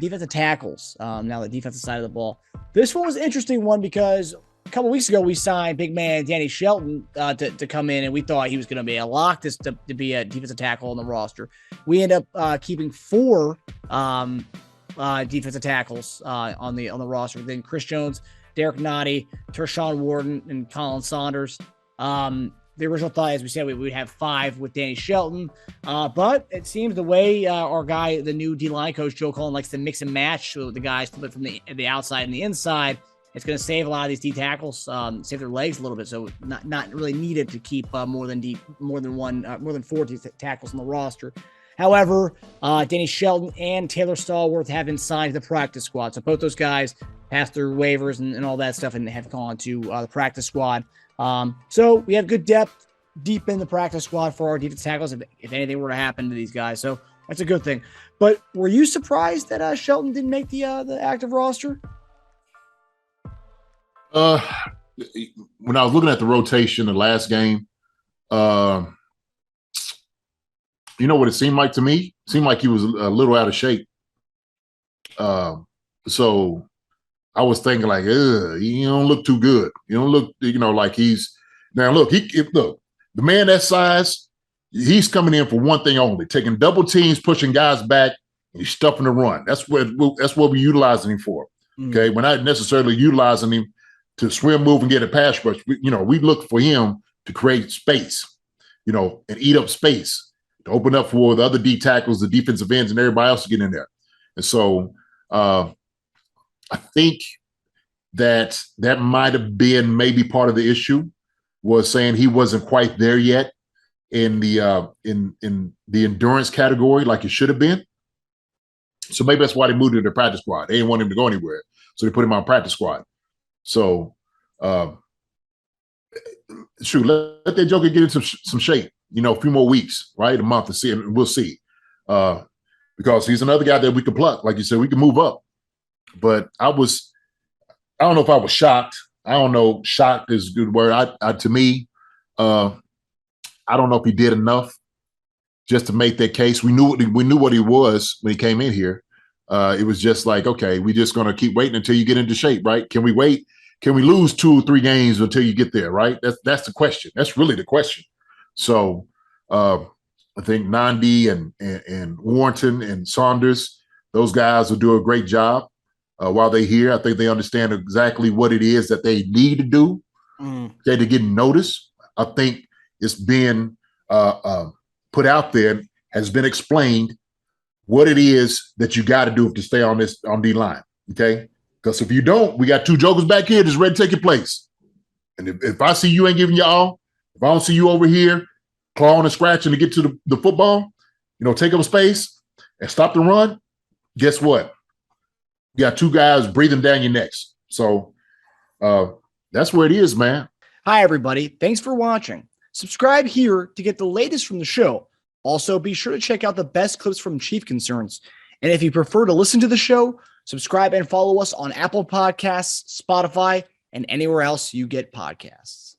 defensive tackles. Now the defensive side of the ball. This one was an interesting one because a couple weeks ago we signed big man Danny Shelton to come in, and we thought he was going to be a lock to be a defensive tackle on the roster. We end up keeping 4 defensive tackles on the roster. Then Chris Jones, Derrick Nnadi, Tershawn Wharton, and Khalen Saunders. The original thought, as we said, we would have 5 with Danny Shelton. But it seems the way our guy, the new D-line coach, Joe Cullen, likes to mix and match with the guys flip from the outside and the inside, it's going to save a lot of these D tackles, save their legs a little bit. So not really needed to keep more than 4 tackles on the roster. However, Danny Shelton and Taylor Stallworth have been signed to the practice squad. So both those guys passed their waivers and all that stuff and have gone to the practice squad. So we have good depth deep in the practice squad for our defensive tackles if anything were to happen to these guys. So that's a good thing. But were you surprised that Shelton didn't make the active roster? When I was looking at the rotation the last game, you know what it seemed like to me? It seemed like he was a little out of shape. So I was thinking like, you don't look too good. You don't look, like he's now. Look, look, the man that size, he's coming in for one thing only: taking double teams, pushing guys back, and he's stuffing the run. That's what we're utilizing him for. Okay, we're not necessarily utilizing him to swim, move, and get a pass rush. We look for him to create space, and eat up space, to open up for the other D tackles, the defensive ends, and everybody else to get in there. And so I think that might have been maybe part of the issue, was saying he wasn't quite there yet in the endurance category like he should have been. So maybe that's why they moved him to the practice squad. They didn't want him to go anywhere, so they put him on practice squad. So shoot, let that joker get into some shape. A few more weeks, right? A month to see, and we'll see. Because he's another guy that we could pluck. Like you said, we can move up. But I don't know if I was shocked. I don't know. Shocked is a good word. To me, I don't know if he did enough just to make that case. We knew what he was when he came in here. It was just like, okay, we're just going to keep waiting until you get into shape, right? Can we wait? Can we lose 2 or 3 games until you get there, right? That's the question. That's really the question. So I think Nnadi and Wharton and Saunders, those guys will do a great job while they're here. I think they understand exactly what it is that they need to do to get noticed. I think it's been put out there, has been explained what it is that you got to do to stay on D line. Okay, because if you don't, we got 2 jokers back here that's ready to take your place. And if I see you ain't giving your all, if I don't see you over here clawing and scratching to get to the football, take up space and stop the run, guess what? You got 2 guys breathing down your necks. So that's where it is, man. Hi, everybody. Thanks for watching. Subscribe here to get the latest from the show. Also, be sure to check out the best clips from Chief Concerns. And if you prefer to listen to the show, subscribe and follow us on Apple Podcasts, Spotify, and anywhere else you get podcasts.